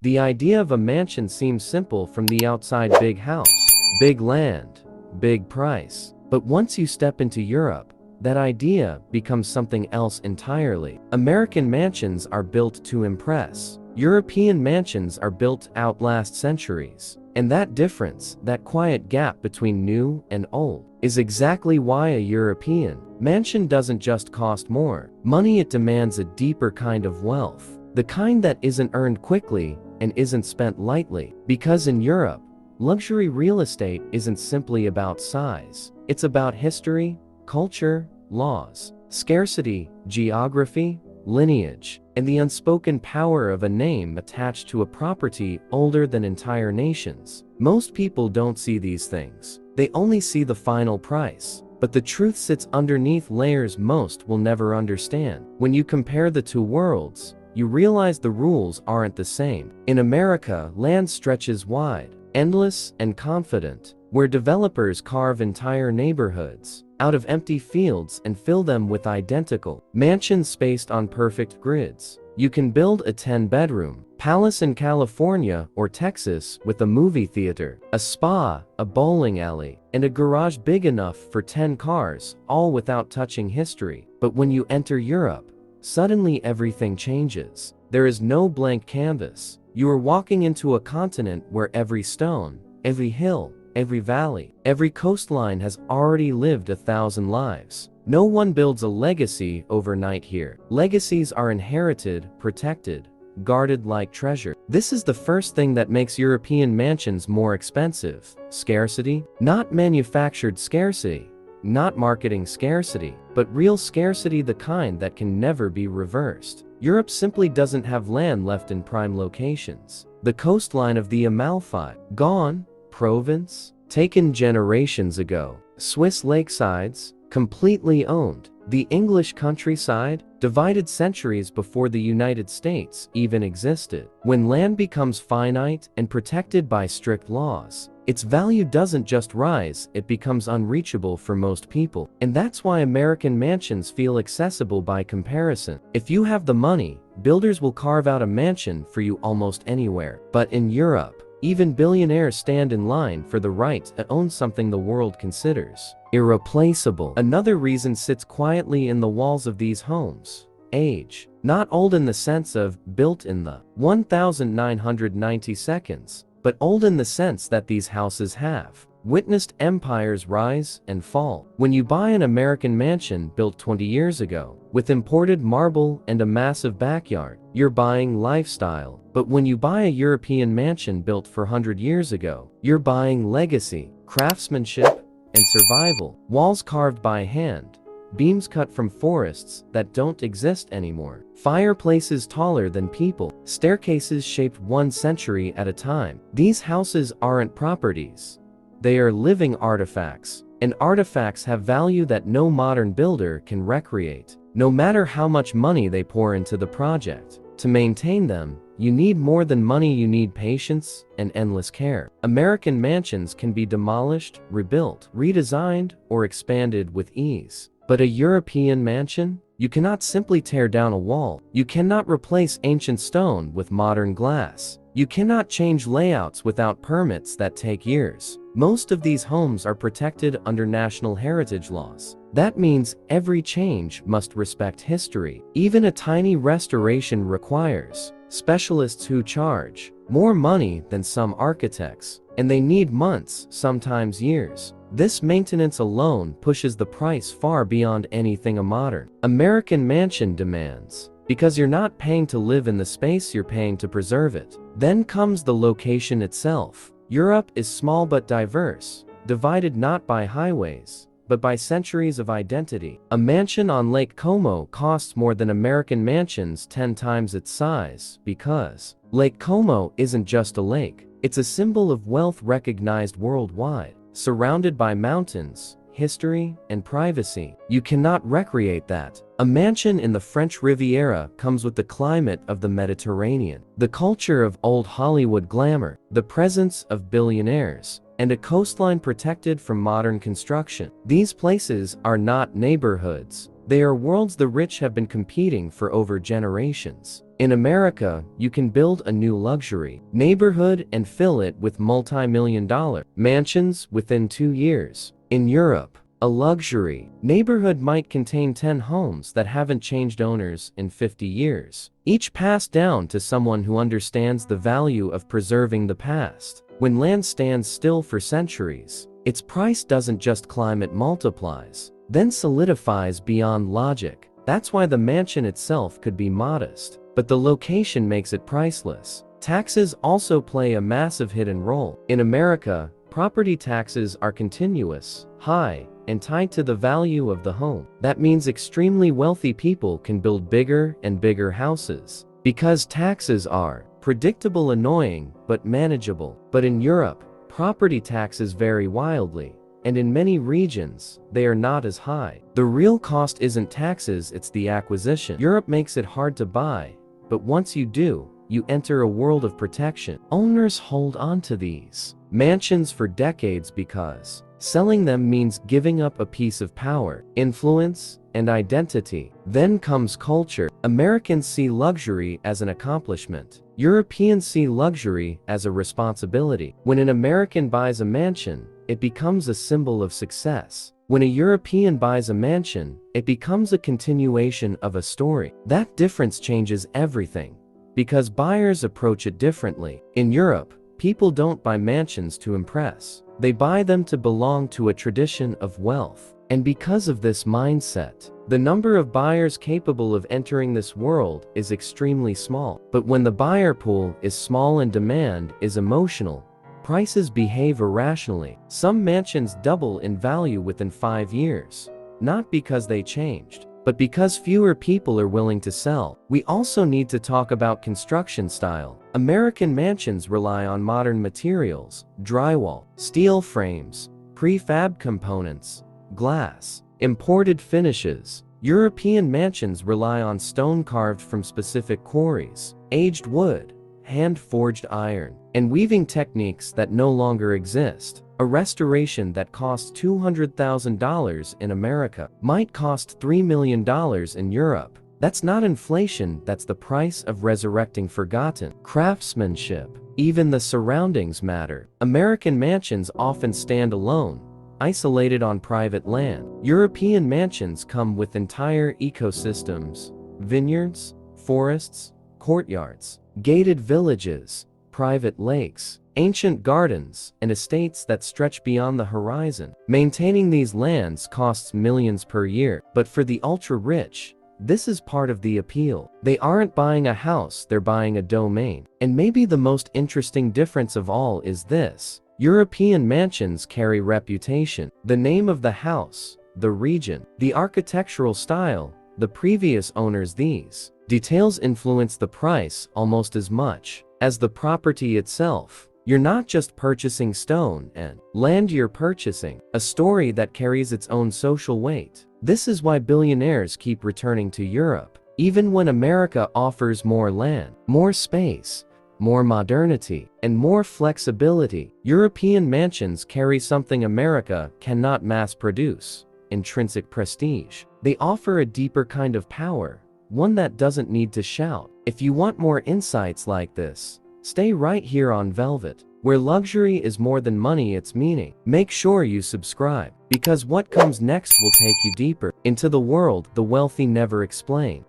The idea of a mansion seems simple from the outside: big house, big land, big price. But once you step into Europe, that idea becomes something else entirely. American mansions are built to impress. European mansions are built to outlast centuries. And that difference, that quiet gap between new and old, is exactly why a European mansion doesn't just cost more money, it demands a deeper kind of wealth. The kind that isn't earned quickly and isn't spent lightly. Because in Europe, luxury real estate isn't simply about size. It's about history, culture, laws, scarcity, geography, lineage, and the unspoken power of a name attached to a property older than entire nations. Most people don't see these things. They only see the final price. But the truth sits underneath layers most will never understand. When you compare the two worlds, you realize the rules aren't the same. In America, land stretches wide, endless and confident, where developers carve entire neighborhoods out of empty fields and fill them with identical mansions spaced on perfect grids. You can build a 10-bedroom palace in California or Texas with a movie theater, a spa, a bowling alley, and a garage big enough for 10 cars, all without touching history. But when you enter Europe, suddenly everything changes. There is no blank canvas. You are walking into a continent where every stone, every hill, every valley, every coastline has already lived 1,000 lives. No one builds a legacy overnight here. Legacies are inherited, protected, guarded like treasure. This is the first thing that makes European mansions more expensive. Scarcity. Not manufactured scarcity, not marketing scarcity, but real scarcity, the kind that can never be reversed. Europe simply doesn't have land left in prime locations. The coastline of the Amalfi, gone. Provence, taken generations ago. Swiss lakesides, completely owned. The English countryside, divided centuries before the United States even existed. When land becomes finite and protected by strict laws, its value doesn't just rise, it becomes unreachable for most people. And that's why American mansions feel accessible by comparison. If you have the money, builders will carve out a mansion for you almost anywhere. But in Europe, even billionaires stand in line for the right to own something the world considers irreplaceable. Another reason sits quietly in the walls of these homes: age. Not old in the sense of built in the 1990 seconds, but old in the sense that these houses have witnessed empires rise and fall. When you buy an American mansion built 20 years ago, with imported marble and a massive backyard, you're buying lifestyle. But when you buy a European mansion built 400 years ago, you're buying legacy, craftsmanship, and survival. Walls carved by hand, beams cut from forests that don't exist anymore, fireplaces taller than people, staircases shaped 1 century at a time. These houses aren't properties. They are living artifacts, and artifacts have value that no modern builder can recreate, no matter how much money they pour into the project. To maintain them, you need more than money, you need patience and endless care. American mansions can be demolished, rebuilt, redesigned, or expanded with ease. But a European mansion? You cannot simply tear down a wall. You cannot replace ancient stone with modern glass. You cannot change layouts without permits that take years. Most of these homes are protected under national heritage laws. That means every change must respect history. Even a tiny restoration requires specialists who charge more money than some architects, and they need months, sometimes years. This maintenance alone pushes the price far beyond anything a modern American mansion demands. Because you're not paying to live in the space, you're paying to preserve it. Then comes the location itself. Europe is small but diverse, divided not by highways, but by centuries of identity. A mansion on Lake Como costs more than American mansions 10 times its size, because Lake Como isn't just a lake. It's a symbol of wealth recognized worldwide. Surrounded by mountains, history, and privacy. You cannot recreate that. A mansion in the French Riviera comes with the climate of the Mediterranean, the culture of old Hollywood glamour, the presence of billionaires, and a coastline protected from modern construction. These places are not neighborhoods. They are worlds the rich have been competing for over generations. In America, you can build a new luxury neighborhood and fill it with multi-million-dollar mansions within 2 years. In Europe, a luxury neighborhood might contain 10 homes that haven't changed owners in 50 years, each passed down to someone who understands the value of preserving the past. When land stands still for centuries, its price doesn't just climb, it multiplies, then solidifies beyond logic. That's why the mansion itself could be modest, but the location makes it priceless. Taxes also play a massive hidden role. In America, property taxes are continuous, high, and tied to the value of the home. That means extremely wealthy people can build bigger and bigger houses. Because taxes are predictable, annoying, but manageable. But in Europe, property taxes vary wildly, and in many regions, they are not as high. The real cost isn't taxes, it's the acquisition. Europe makes it hard to buy, but once you do, you enter a world of protection. Owners hold on to these mansions for decades because selling them means giving up a piece of power, influence, and identity. Then comes culture. Americans see luxury as an accomplishment. Europeans see luxury as a responsibility. When an American buys a mansion, it becomes a symbol of success. When a European buys a mansion, it becomes a continuation of a story. That difference changes everything, because buyers approach it differently. In Europe, people don't buy mansions to impress. They buy them to belong to a tradition of wealth. And because of this mindset, the number of buyers capable of entering this world is extremely small. But when the buyer pool is small and demand is emotional, prices behave irrationally. Some mansions double in value within 5 years, not because they changed, but because fewer people are willing to sell. We also need to talk about construction style. American mansions rely on modern materials, drywall, steel frames, prefab components, glass, imported finishes. European mansions rely on stone carved from specific quarries, aged wood, hand-forged iron, and weaving techniques that no longer exist. A restoration that costs $200,000 in America might cost $3 million in Europe. That's not inflation, that's the price of resurrecting forgotten craftsmanship. Even the surroundings matter. American mansions often stand alone, isolated on private land. European mansions come with entire ecosystems, vineyards, forests, courtyards, gated villages, private lakes, ancient gardens, and estates that stretch beyond the horizon. Maintaining these lands costs millions per year, but for the ultra-rich, this is part of the appeal. They aren't buying a house, they're buying a domain. And maybe the most interesting difference of all is this: European mansions carry reputation. The name of the house, the region, the architectural style, the previous owners. These details influence the price almost as much as the property itself. You're not just purchasing stone and land, you're purchasing a story that carries its own social weight. This is why billionaires keep returning to Europe. Even when America offers more land, more space, more modernity, and more flexibility, European mansions carry something America cannot mass produce: intrinsic prestige. They offer a deeper kind of power, one that doesn't need to shout. If you want more insights like this, stay right here on Velvet, where luxury is more than money, it's meaning. Make sure you subscribe, because what comes next will take you deeper into the world the wealthy never explain.